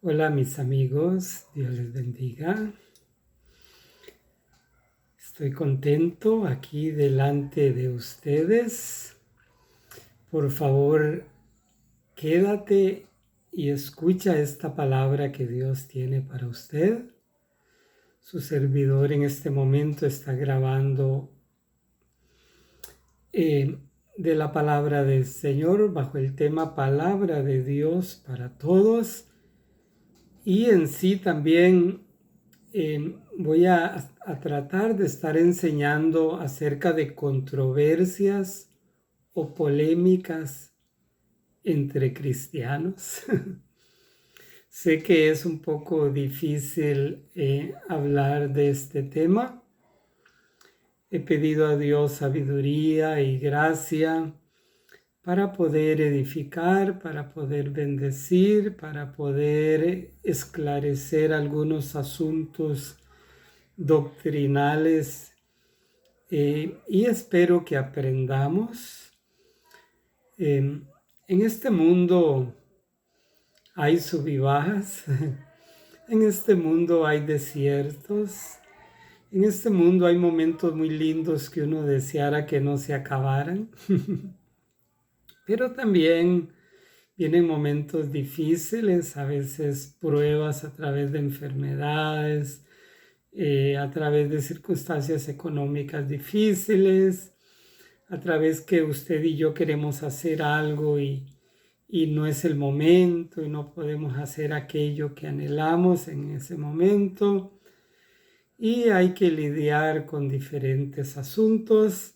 Hola mis amigos, Dios les bendiga. Estoy contento aquí delante de ustedes. Por favor, quédate y escucha esta palabra que Dios tiene para usted. Su servidor en este momento está grabando de la palabra del Señor bajo el tema Palabra de Dios para todos. Y en sí también voy a tratar de estar enseñando acerca de controversias o polémicas entre cristianos. Sé que es un poco difícil hablar de este tema. He pedido a Dios sabiduría y gracia para poder edificar, para poder bendecir, para poder esclarecer algunos asuntos doctrinales y espero que aprendamos. En este mundo hay sub y bajas, en este mundo hay desiertos, en este mundo hay momentos muy lindos que uno deseara que no se acabaran, pero también vienen momentos difíciles, a veces pruebas a través de enfermedades, a través de circunstancias económicas difíciles, a través que usted y yo queremos hacer algo y no es el momento y no podemos hacer aquello que anhelamos en ese momento. Y hay que lidiar con diferentes asuntos.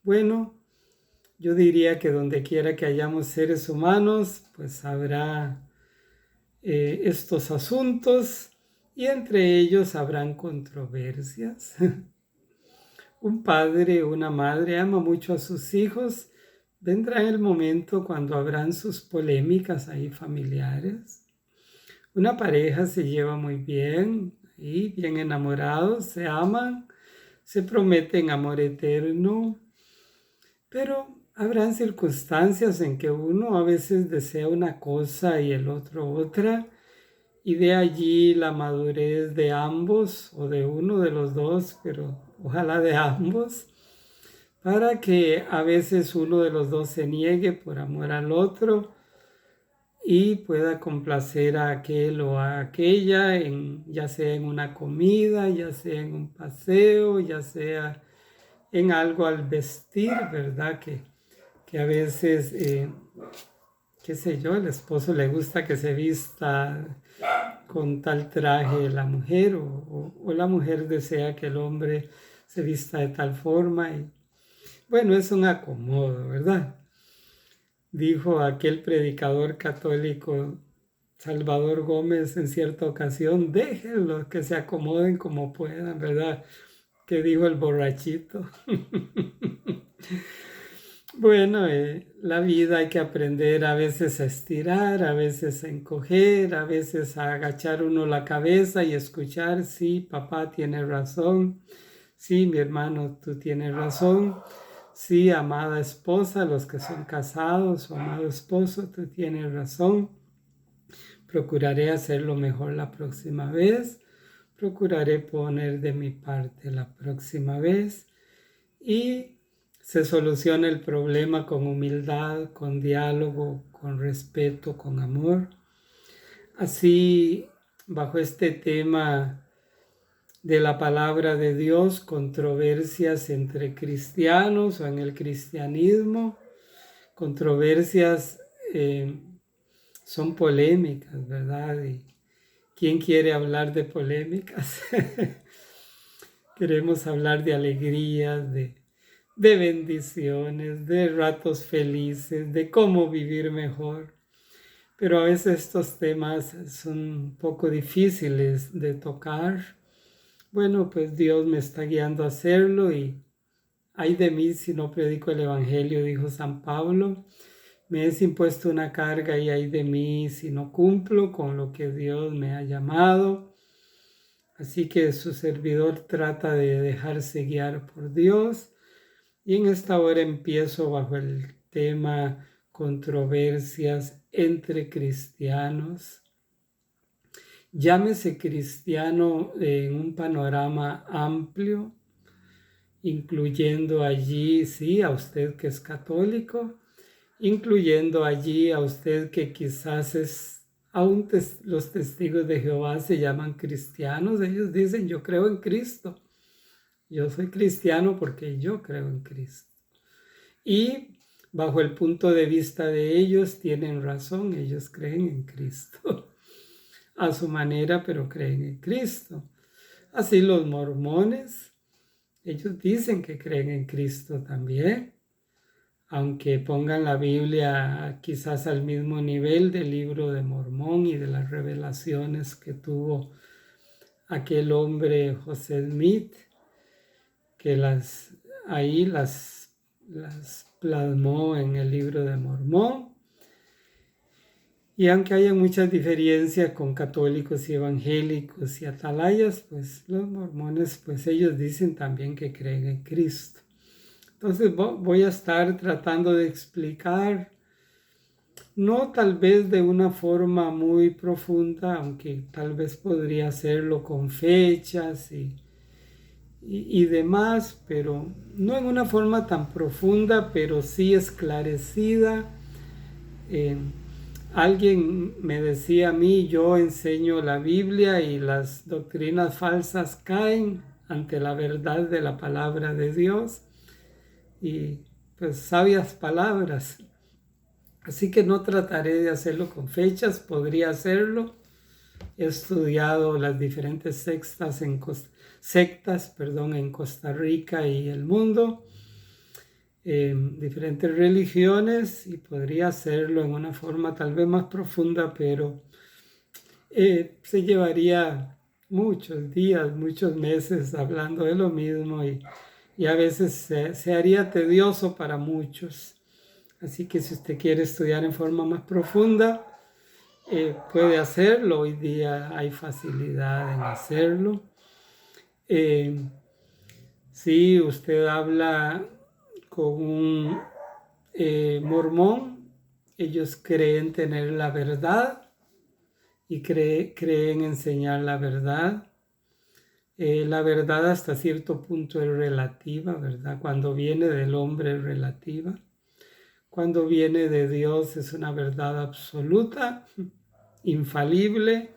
Bueno, yo diría que donde quiera que hayamos seres humanos, pues habrá estos asuntos y entre ellos habrán controversias. Un padre o una madre ama mucho a sus hijos. Vendrá el momento cuando habrán sus polémicas ahí familiares. Una pareja se lleva muy bien y bien enamorados, se aman, se prometen amor eterno, pero habrán circunstancias en que uno a veces desea una cosa y el otro otra, y de allí la madurez de ambos o de uno de los dos, pero ojalá de ambos, para que a veces uno de los dos se niegue por amor al otro y pueda complacer a aquel o a aquella, ya sea en una comida, ya sea en un paseo, ya sea en algo al vestir, ¿verdad? Que a veces, qué sé yo, el esposo le gusta que se vista con tal traje la mujer o la mujer desea que el hombre se vista de tal forma. Y, bueno, es un acomodo, ¿verdad? Dijo aquel predicador católico Salvador Gómez en cierta ocasión, déjenlos que se acomoden como puedan, ¿verdad? Que dijo el borrachito. Bueno, la vida hay que aprender a veces a estirar, a veces a encoger, a veces a agachar uno la cabeza y escuchar, sí, papá tiene razón, sí, mi hermano, tú tienes razón, sí, amada esposa, los que son casados o amado esposo, tú tienes razón, procuraré hacerlo mejor la próxima vez, procuraré poner de mi parte la próxima vez y se soluciona el problema con humildad, con diálogo, con respeto, con amor. Así, bajo este tema de la palabra de Dios, controversias entre cristianos o en el cristianismo, controversias son polémicas, ¿verdad? ¿Y quién quiere hablar de polémicas? Queremos hablar de alegrías, de bendiciones, de ratos felices, de cómo vivir mejor. Pero a veces estos temas son un poco difíciles de tocar. Bueno, pues Dios me está guiando a hacerlo y ay de mí si no predico el Evangelio, dijo San Pablo. Me es impuesto una carga y ay de mí si no cumplo con lo que Dios me ha llamado. Así que su servidor trata de dejarse guiar por Dios. Y en esta hora empiezo bajo el tema controversias entre cristianos. Llámese cristiano en un panorama amplio, incluyendo allí, sí, a usted que es católico, incluyendo allí a usted que quizás es, aún los testigos de Jehová se llaman cristianos, ellos dicen yo creo en Cristo, yo soy cristiano porque yo creo en Cristo. Y bajo el punto de vista de ellos tienen razón, ellos creen en Cristo, a su manera, pero creen en Cristo. Así los mormones, ellos dicen que creen en Cristo también, aunque pongan la Biblia quizás al mismo nivel del libro de Mormón y de las revelaciones que tuvo aquel hombre José Smith, que ahí las plasmó en el libro de Mormón. Y aunque haya muchas diferencias con católicos y evangélicos y atalayas, pues los mormones, pues ellos dicen también que creen en Cristo. Entonces voy a estar tratando de explicar, no tal vez de una forma muy profunda, aunque tal vez podría hacerlo con fechas y demás, pero no en una forma tan profunda, pero sí esclarecida. Alguien me decía a mí, yo enseño la Biblia y las doctrinas falsas caen ante la verdad de la palabra de Dios. Y pues sabias palabras. Así que no trataré de hacerlo con fechas, podría hacerlo. He estudiado las diferentes sectas en Costa Rica y el mundo, diferentes religiones, y podría hacerlo en una forma tal vez más profunda, pero se llevaría muchos días, muchos meses hablando de lo mismo y a veces se haría tedioso para muchos. Así que si usted quiere estudiar en forma más profunda, puede hacerlo. Hoy día hay facilidad en hacerlo. Si usted habla con un mormón, ellos creen tener la verdad y creen enseñar la verdad. La verdad hasta cierto punto es relativa, ¿verdad? Cuando viene del hombre es relativa. Cuando viene de Dios es una verdad absoluta, infalible.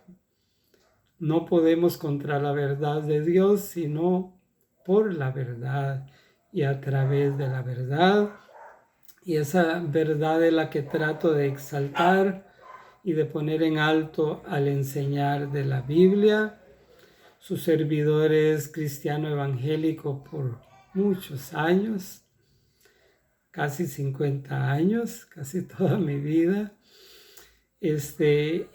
No podemos contra la verdad de Dios, sino por la verdad y a través de la verdad. Y esa verdad es la que trato de exaltar y de poner en alto al enseñar de la Biblia. Su servidor es cristiano evangélico por muchos años, casi 50 años, casi toda mi vida.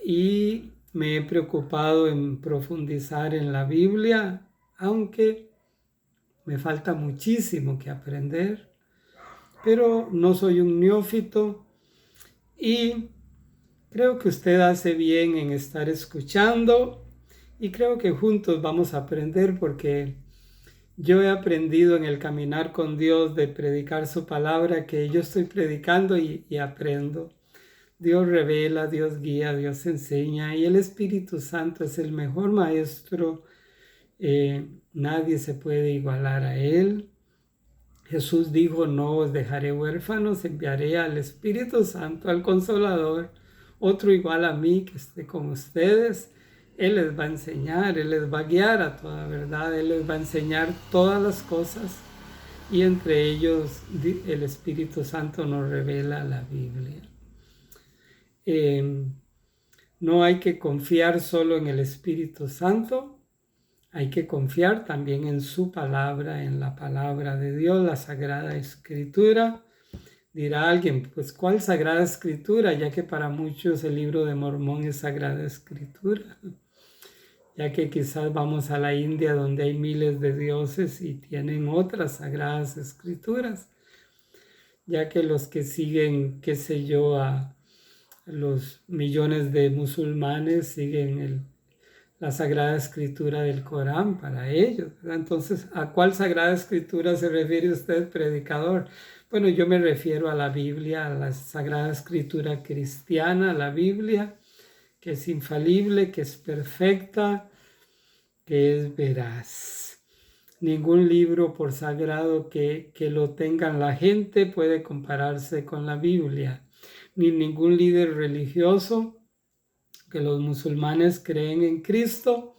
Y me he preocupado en profundizar en la Biblia, aunque me falta muchísimo que aprender, pero no soy un neófito y creo que usted hace bien en estar escuchando y creo que juntos vamos a aprender porque yo he aprendido en el caminar con Dios de predicar su palabra que yo estoy predicando y aprendo. Dios revela, Dios guía, Dios enseña y el Espíritu Santo es el mejor maestro. Nadie se puede igualar a Él. Jesús dijo, no os dejaré huérfanos, enviaré al Espíritu Santo, al Consolador, otro igual a mí que esté con ustedes. Él les va a enseñar, Él les va a guiar a toda verdad, Él les va a enseñar todas las cosas y entre ellos el Espíritu Santo nos revela la Biblia. No hay que confiar solo en el Espíritu Santo, hay que confiar también en su palabra, en la palabra de Dios, la Sagrada Escritura. Dirá alguien, pues ¿cuál Sagrada Escritura? Ya que para muchos el libro de Mormón es Sagrada Escritura. Ya que quizás vamos a la India donde hay miles de dioses y tienen otras Sagradas Escrituras. Ya que los que siguen, qué sé yo, a los millones de musulmanes siguen la Sagrada Escritura del Corán para ellos, ¿verdad? Entonces, ¿a cuál Sagrada Escritura se refiere usted, predicador? Bueno, yo me refiero a la Biblia, a la Sagrada Escritura cristiana, la Biblia, que es infalible, que es perfecta, que es veraz. Ningún libro, por sagrado que lo tengan la gente, puede compararse con la Biblia, ni ningún líder religioso, que los musulmanes creen en Cristo,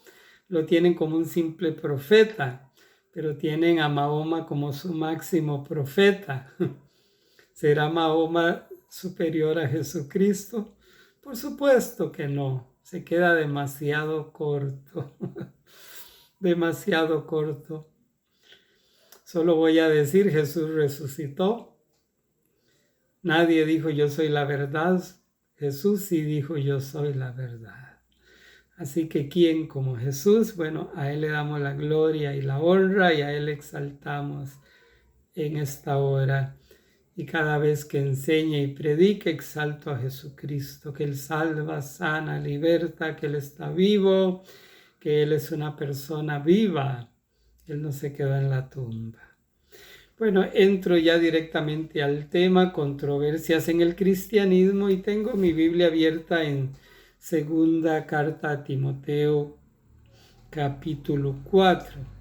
lo tienen como un simple profeta, pero tienen a Mahoma como su máximo profeta. ¿Será Mahoma superior a Jesucristo? Por supuesto que no, se queda demasiado corto, demasiado corto. Solo voy a decir, Jesús resucitó. Nadie dijo yo soy la verdad, Jesús sí dijo yo soy la verdad. Así que ¿quién como Jesús? Bueno, a Él le damos la gloria y la honra y a Él exaltamos en esta hora. Y cada vez que enseñe y predique, exalto a Jesucristo, que Él salva, sana, liberta, que Él está vivo, que Él es una persona viva. Él no se quedó en la tumba. Bueno, entro ya directamente al tema, controversias en el cristianismo, y tengo mi Biblia abierta en segunda carta a Timoteo, capítulo 4.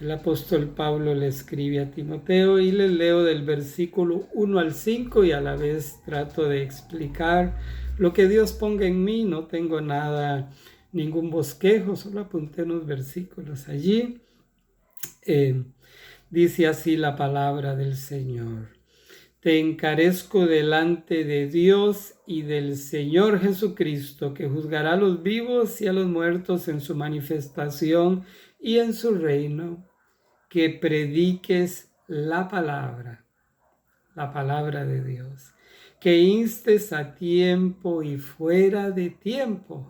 El apóstol Pablo le escribe a Timoteo y le leo del versículo 1 al 5 y a la vez trato de explicar lo que Dios ponga en mí. No tengo nada, ningún bosquejo, solo apunté unos versículos allí. Dice así la palabra del Señor. Te encarezco delante de Dios y del Señor Jesucristo, que juzgará a los vivos y a los muertos en su manifestación y en su reino, que prediques la palabra de Dios, que instes a tiempo y fuera de tiempo,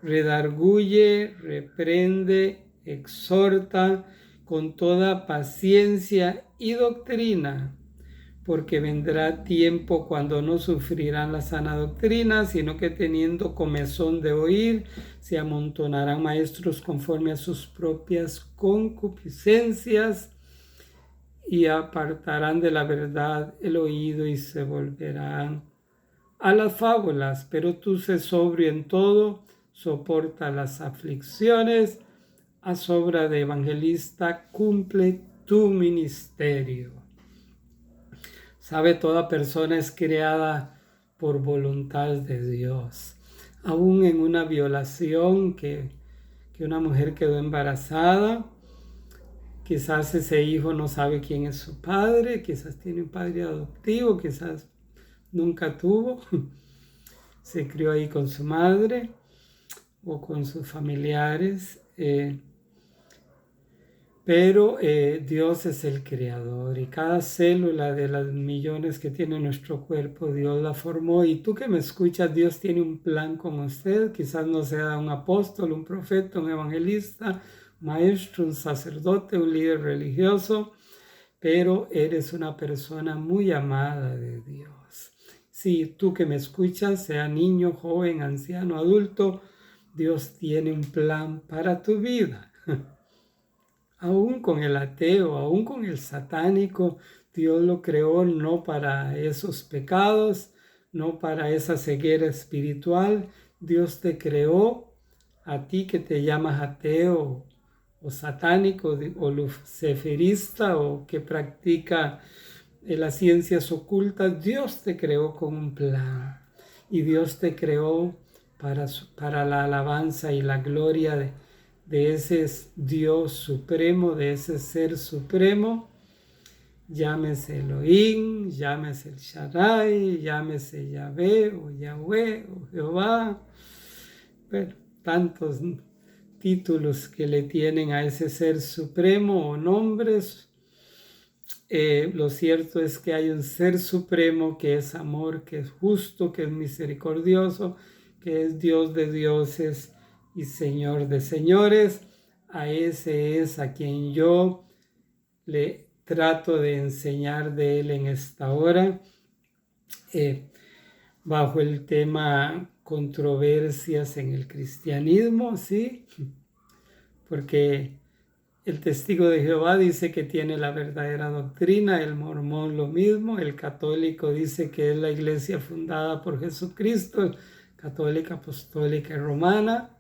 redarguye, reprende, exhorta con toda paciencia y doctrina, porque vendrá tiempo cuando no sufrirán la sana doctrina, sino que teniendo comezón de oír, se amontonarán maestros conforme a sus propias concupiscencias y apartarán de la verdad el oído y se volverán a las fábulas. Pero tú sé sobrio en todo, soporta las aflicciones, haz obra de evangelista, cumple tu ministerio. Sabe, toda persona es creada por voluntad de Dios. Aún en una violación que una mujer quedó embarazada, quizás ese hijo no sabe quién es su padre, quizás tiene un padre adoptivo, quizás nunca tuvo, se crió ahí con su madre o con sus familiares, pero Dios es el creador y cada célula de las millones que tiene nuestro cuerpo, Dios la formó. Y tú que me escuchas, Dios tiene un plan con usted. Quizás no sea un apóstol, un profeta, un evangelista, un maestro, un sacerdote, un líder religioso, pero eres una persona muy amada de Dios. Sí, tú que me escuchas, sea niño, joven, anciano, adulto, Dios tiene un plan para tu vida. Aún con el ateo, aún con el satánico, Dios lo creó no para esos pecados, no para esa ceguera espiritual. Dios te creó a ti que te llamas ateo o satánico o luciferista o que practica las ciencias ocultas. Dios te creó con un plan y Dios te creó para la alabanza y la gloria de ese Dios supremo, de ese ser supremo. Llámese Elohim, llámese el Shaddai, llámese Yahvé o Yahweh o Jehová. Bueno, tantos títulos que le tienen a ese ser supremo o nombres. Lo cierto es que hay un ser supremo que es amor, que es justo, que es misericordioso, que es Dios de dioses y Señor de señores. A ese es a quien yo le trato de enseñar de él en esta hora, bajo el tema controversias en el cristianismo, ¿sí? Porque el testigo de Jehová dice que tiene la verdadera doctrina, el mormón lo mismo, el católico dice que es la iglesia fundada por Jesucristo, el católica, apostólica y romana.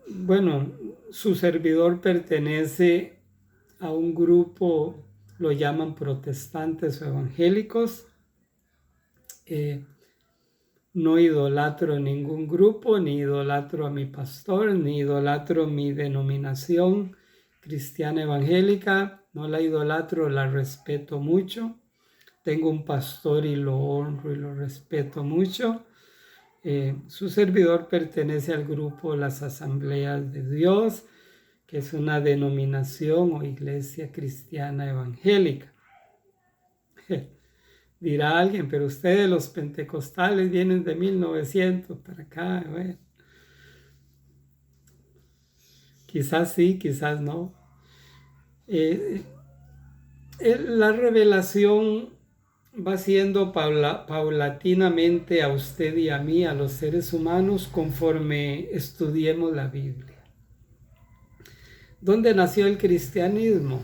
Bueno, su servidor pertenece a un grupo, lo llaman protestantes o evangélicos. No idolatro ningún grupo, ni idolatro a mi pastor, ni idolatro mi denominación cristiana evangélica. No la idolatro, la respeto mucho. Tengo un pastor y lo honro y lo respeto mucho. Su servidor pertenece al grupo Las Asambleas de Dios, que es una denominación o iglesia cristiana evangélica. Dirá alguien, pero ustedes los pentecostales vienen de 1900 para acá. Bueno, quizás sí, quizás no. La revelación va siendo paulatinamente a usted y a mí, a los seres humanos, conforme estudiemos la Biblia. ¿Dónde nació el cristianismo?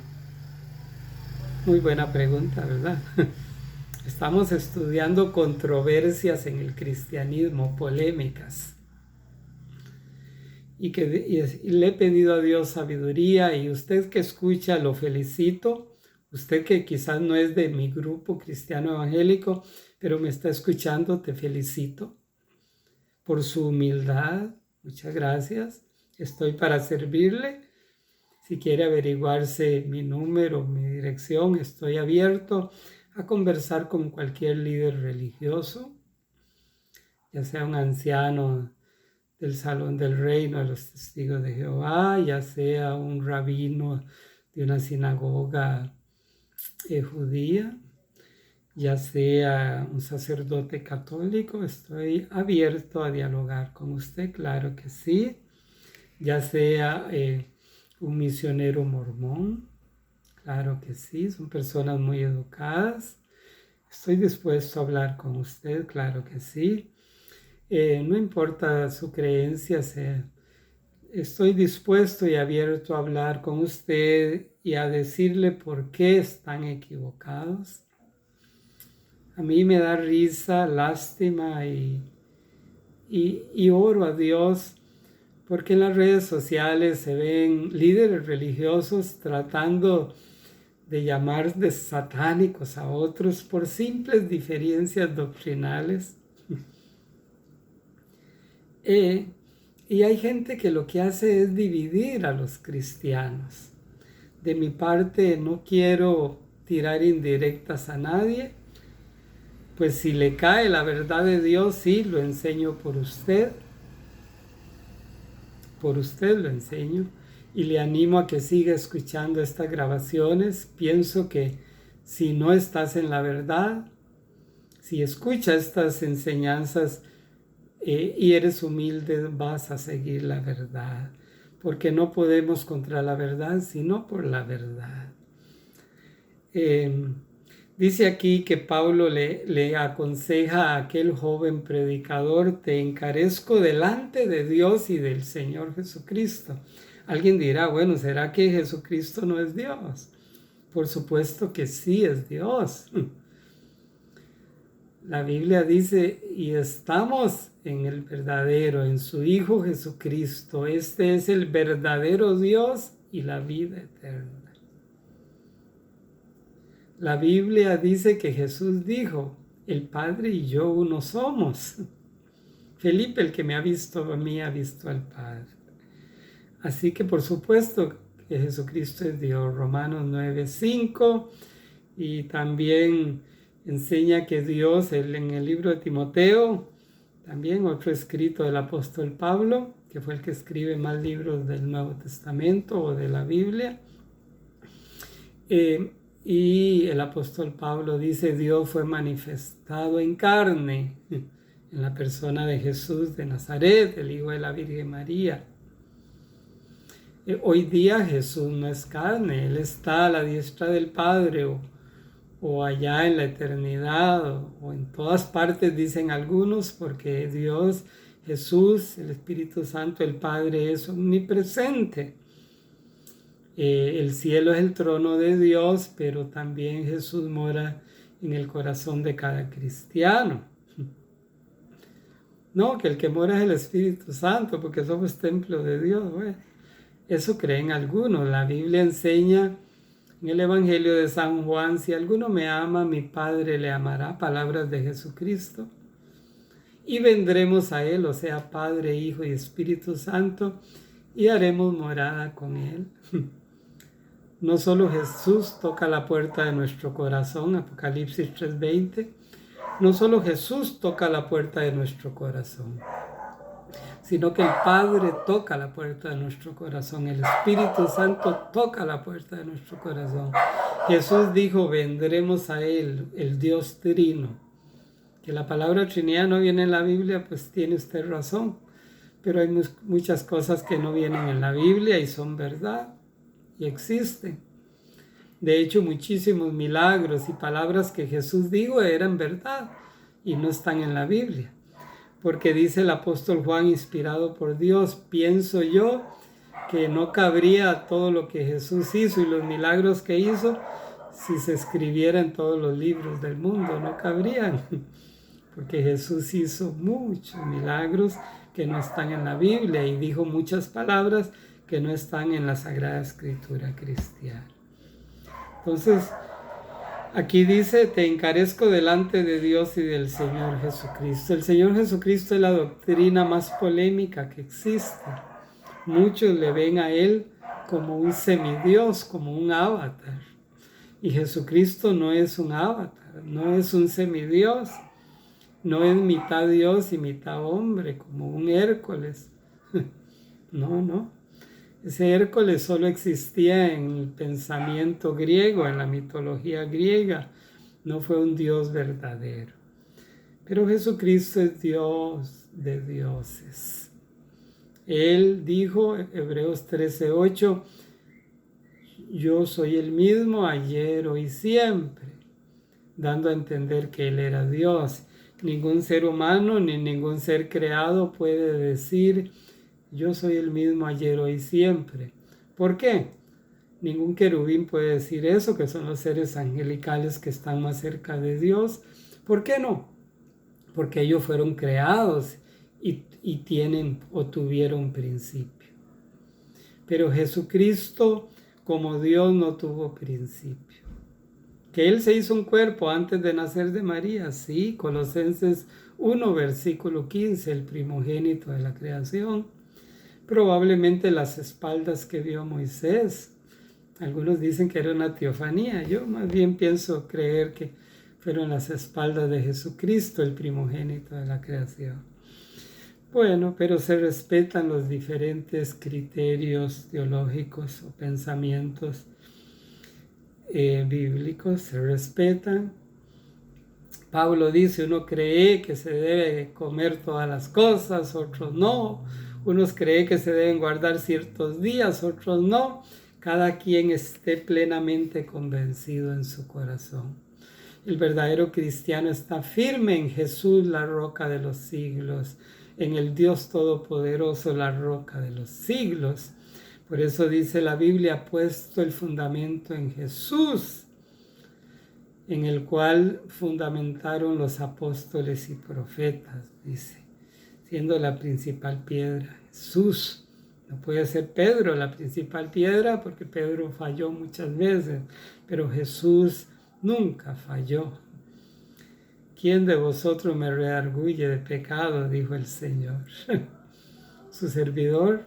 Muy buena pregunta, ¿verdad? Estamos estudiando controversias en el cristianismo, polémicas. Y le he pedido a Dios sabiduría, y usted que escucha lo felicito. Usted que quizás no es de mi grupo cristiano evangélico, pero me está escuchando, te felicito por su humildad. Muchas gracias. Estoy para servirle. Si quiere averiguarse mi número, mi dirección, estoy abierto a conversar con cualquier líder religioso, ya sea un anciano del Salón del Reino de los Testigos de Jehová, ya sea un rabino de una sinagoga judía, ya sea un sacerdote católico. Estoy abierto a dialogar con usted, claro que sí. Ya sea un misionero mormón, claro que sí, son personas muy educadas. Estoy dispuesto a hablar con usted, claro que sí. No importa su creencia, estoy dispuesto y abierto a hablar con usted y a decirle por qué están equivocados. A mí me da risa, lástima y oro a Dios porque en las redes sociales se ven líderes religiosos tratando de llamar de satánicos a otros por simples diferencias doctrinales. Y hay gente que lo que hace es dividir a los cristianos. De mi parte no quiero tirar indirectas a nadie, pues si le cae la verdad de Dios, sí, lo enseño por usted lo enseño, y le animo a que siga escuchando estas grabaciones. Pienso que si no estás en la verdad, si escuchas estas enseñanzas y eres humilde, vas a seguir la verdad, porque no podemos contra la verdad, sino por la verdad. Dice aquí que Pablo le aconseja a aquel joven predicador: te encarezco delante de Dios y del Señor Jesucristo. Alguien dirá, bueno, ¿será que Jesucristo no es Dios? Por supuesto que sí es Dios. La Biblia dice, y estamos en el verdadero, en su Hijo Jesucristo. Este es el verdadero Dios y la vida eterna. La Biblia dice que Jesús dijo, el Padre y yo uno somos. Felipe, el que me ha visto a mí, ha visto al Padre. Así que por supuesto que Jesucristo es Dios. Romanos 9:5, y también enseña que Dios, en el libro de Timoteo, también otro escrito del apóstol Pablo, que fue el que escribe más libros del Nuevo Testamento o de la Biblia, y el apóstol Pablo dice, Dios fue manifestado en carne, en la persona de Jesús de Nazaret, el Hijo de la Virgen María. Hoy día Jesús no es carne, Él está a la diestra del Padre o allá en la eternidad o en todas partes, dicen algunos, porque Dios, Jesús, el Espíritu Santo, el Padre es omnipresente. El cielo es el trono de Dios, pero también Jesús mora en el corazón de cada cristiano. No, que el que mora es el Espíritu Santo, porque somos templo de Dios. Bueno, eso creen algunos. La Biblia enseña en el Evangelio de San Juan, si alguno me ama, mi Padre le amará, palabras de Jesucristo. Y vendremos a Él, o sea, Padre, Hijo y Espíritu Santo, y haremos morada con Él. No solo Jesús toca la puerta de nuestro corazón, Apocalipsis 3:20, no solo Jesús toca la puerta de nuestro corazón, sino que el Padre toca la puerta de nuestro corazón, el Espíritu Santo toca la puerta de nuestro corazón. Jesús dijo, vendremos a Él, el Dios Trino. Que la palabra Trinidad no viene en la Biblia, pues tiene usted razón, pero hay muchas cosas que no vienen en la Biblia y son verdad y existen. De hecho, muchísimos milagros y palabras que Jesús dijo eran verdad y no están en la Biblia. Porque dice el apóstol Juan, inspirado por Dios, pienso yo que no cabría todo lo que Jesús hizo y los milagros que hizo si se escribiera en todos los libros del mundo, no cabrían. Porque Jesús hizo muchos milagros que no están en la Biblia y dijo muchas palabras que no están en la Sagrada Escritura cristiana. Entonces, aquí dice, te encarezco delante de Dios y del Señor Jesucristo. El Señor Jesucristo es la doctrina más polémica que existe. Muchos le ven a Él como un semidios, como un avatar. Y Jesucristo no es un avatar, no es un semidios, no es mitad Dios y mitad hombre, como un Hércules. No. Ese Hércules solo existía en el pensamiento griego, en la mitología griega. No fue un Dios verdadero. Pero Jesucristo es Dios de dioses. Él dijo, Hebreos 13:8, yo soy el mismo ayer, hoy y siempre, dando a entender que Él era Dios. Ningún ser humano ni ningún ser creado puede decir, yo soy el mismo ayer, hoy y siempre. ¿Por qué? Ningún querubín puede decir eso, que son los seres angelicales que están más cerca de Dios. ¿Por qué no? Porque ellos fueron creados y tienen o tuvieron principio. Pero Jesucristo, como Dios, no tuvo principio. Que Él se hizo un cuerpo antes de nacer de María, sí, Colosenses 1, versículo 15, el primogénito de la creación. Probablemente las espaldas que vio Moisés. Algunos dicen que era una teofanía. Yo más bien pienso creer que fueron las espaldas de Jesucristo, el primogénito de la creación. Bueno, pero se respetan los diferentes criterios teológicos o pensamientos bíblicos, se respetan. Pablo dice, uno cree que se debe comer todas las cosas, otros no. Unos creen que se deben guardar ciertos días, otros no. Cada quien esté plenamente convencido en su corazón. El verdadero cristiano está firme en Jesús, la roca de los siglos, en el Dios Todopoderoso, la roca de los siglos. Por eso dice la Biblia, puesto el fundamento en Jesús, en el cual fundamentaron los apóstoles y profetas, dice, siendo la principal piedra Jesús. No puede ser Pedro la principal piedra porque Pedro falló muchas veces, pero Jesús nunca falló. ¿Quién de vosotros me redarguye de pecado? Dijo el Señor. Su servidor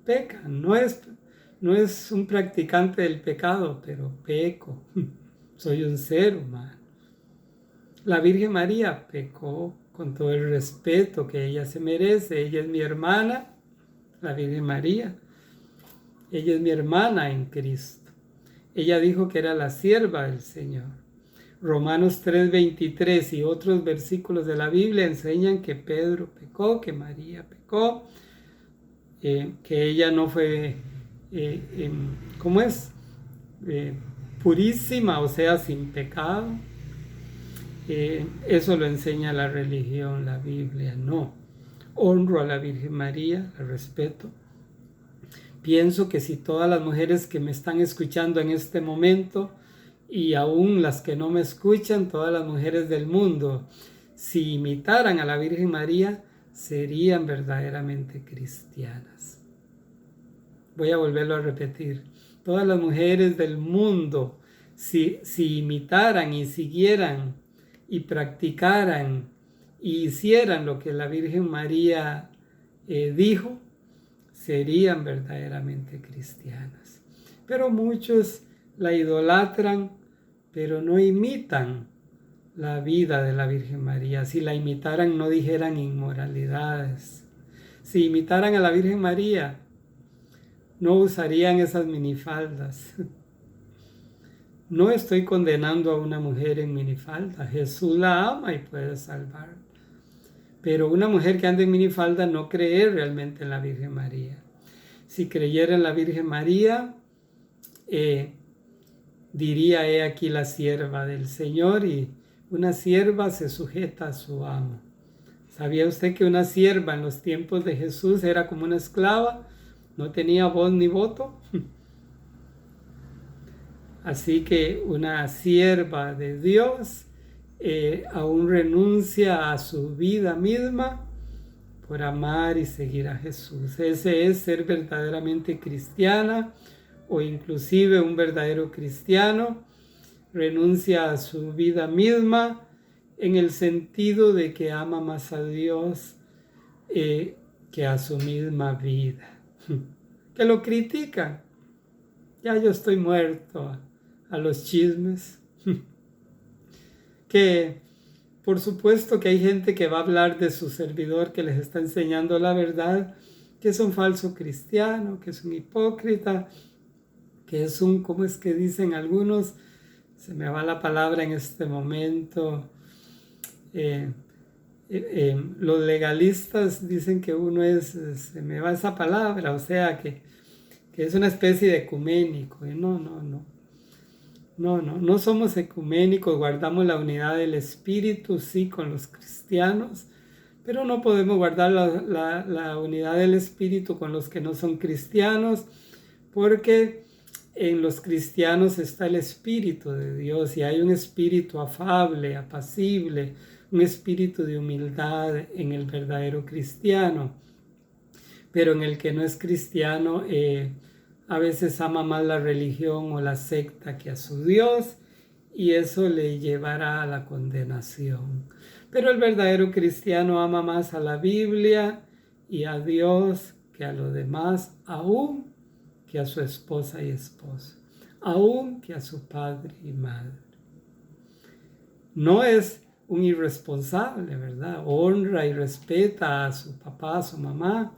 peca, no es un practicante del pecado, pero peco. Soy un ser humano. La Virgen María pecó con todo el respeto que ella se merece. Ella es mi hermana, la Virgen María. Ella es mi hermana en Cristo. Ella dijo que era la sierva del Señor. Romanos 3:23 y otros versículos de la Biblia enseñan que Pedro pecó, que María pecó, que ella no fue, purísima, o sea, sin pecado. Eso lo enseña la religión, la Biblia no. Honro a la Virgen María, la respeto. Pienso que si todas las mujeres que me están escuchando en este momento y aún las que no me escuchan, todas las mujeres del mundo, si imitaran a la Virgen María, serían verdaderamente cristianas. Voy a volverlo a repetir. Todas las mujeres del mundo, si imitaran y siguieran y practicaran y hicieran lo que la Virgen María dijo, serían verdaderamente cristianas. Pero muchos la idolatran, pero no imitan la vida de la Virgen María. Si la imitaran, no dijeran inmoralidades. Si imitaran a la Virgen María, no usarían esas minifaldas. No estoy condenando a una mujer en minifalda. Jesús la ama y puede salvar. Pero una mujer que anda en minifalda no cree realmente en la Virgen María. Si creyera en la Virgen María, diría: he aquí la sierva del Señor, y una sierva se sujeta a su amo. ¿Sabía usted que una sierva en los tiempos de Jesús era como una esclava? No tenía voz ni voto. Así que una sierva de Dios aún renuncia a su vida misma por amar y seguir a Jesús. Ese es ser verdaderamente cristiana, o inclusive un verdadero cristiano. Renuncia a su vida misma en el sentido de que ama más a Dios que a su misma vida. Que lo critican. Ya yo estoy muerto a los chismes. Que por supuesto que hay gente que va a hablar de su servidor que les está enseñando la verdad, que es un falso cristiano, que es un hipócrita, que es un, ¿cómo es que dicen algunos? Se me va la palabra en este momento. Los legalistas dicen que uno es, se me va esa palabra, o sea que es una especie de ecuménico. No somos ecuménicos, guardamos la unidad del Espíritu, sí, con los cristianos, pero no podemos guardar la unidad del Espíritu con los que no son cristianos, porque en los cristianos está el Espíritu de Dios, y hay un espíritu afable, apacible, un espíritu de humildad en el verdadero cristiano. Pero en el que no es cristiano, a veces ama más la religión o la secta que a su Dios, y eso le llevará a la condenación. Pero el verdadero cristiano ama más a la Biblia y a Dios que a lo demás, aún que a su esposa y esposo, aún que a su padre y madre. No es un irresponsable, ¿verdad? Honra y respeta a su papá, a su mamá.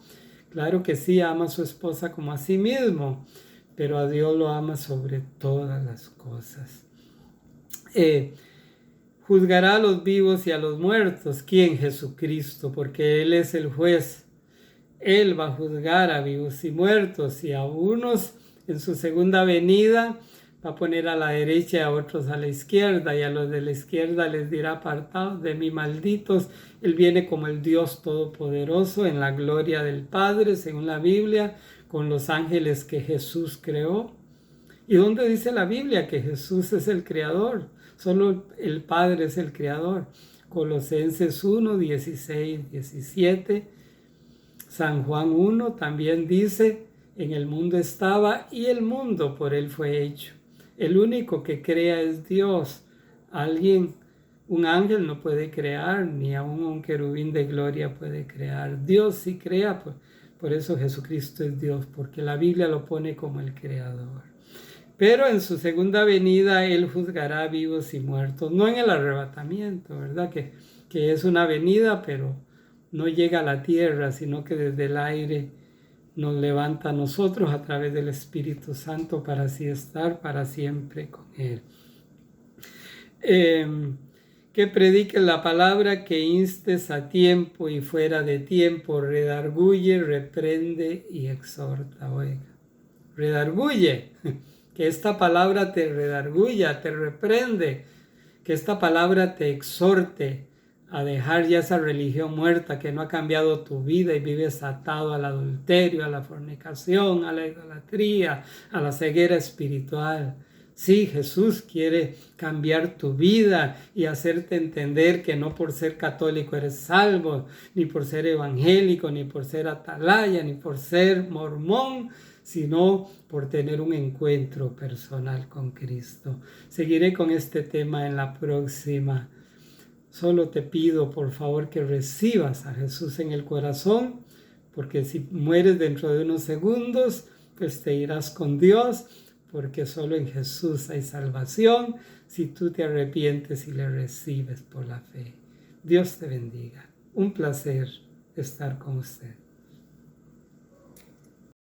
Claro que sí, ama a su esposa como a sí mismo, pero a Dios lo ama sobre todas las cosas. Juzgará a los vivos y a los muertos. ¿Quién? Jesucristo, porque Él es el juez. Él va a juzgar a vivos y muertos, y a unos en su segunda venida va a poner a la derecha y a otros a la izquierda, y a los de la izquierda les dirá: apartados de mí, malditos. Él viene como el Dios Todopoderoso en la gloria del Padre, según la Biblia, con los ángeles que Jesús creó. ¿Y dónde dice la Biblia que Jesús es el creador? Solo el Padre es el creador. Colosenses 1, 16, 17. San Juan 1 también dice: en el mundo estaba y el mundo por él fue hecho. El único que crea es Dios. Un ángel no puede crear, ni aún un querubín de gloria puede crear. Dios sí crea, por eso Jesucristo es Dios, porque la Biblia lo pone como el creador. Pero en su segunda venida Él juzgará vivos y muertos, no en el arrebatamiento, ¿verdad? Que es una venida, pero no llega a la tierra, sino que desde el aire nos levanta a nosotros a través del Espíritu Santo para así estar para siempre con Él. Que prediques la palabra, que instes a tiempo y fuera de tiempo, redarguye, reprende y exhorta. Oiga, redarguye, que esta palabra te redarguya, te reprende, que esta palabra te exhorte a dejar ya esa religión muerta que no ha cambiado tu vida y vives atado al adulterio, a la fornicación, a la idolatría, a la ceguera espiritual. Sí, Jesús quiere cambiar tu vida y hacerte entender que no por ser católico eres salvo, ni por ser evangélico, ni por ser atalaya, ni por ser mormón, sino por tener un encuentro personal con Cristo. Seguiré con este tema en la próxima. Solo te pido, por favor, que recibas a Jesús en el corazón, porque si mueres dentro de unos segundos, pues te irás con Dios, porque solo en Jesús hay salvación si tú te arrepientes y le recibes por la fe. Dios te bendiga. Un placer estar con usted.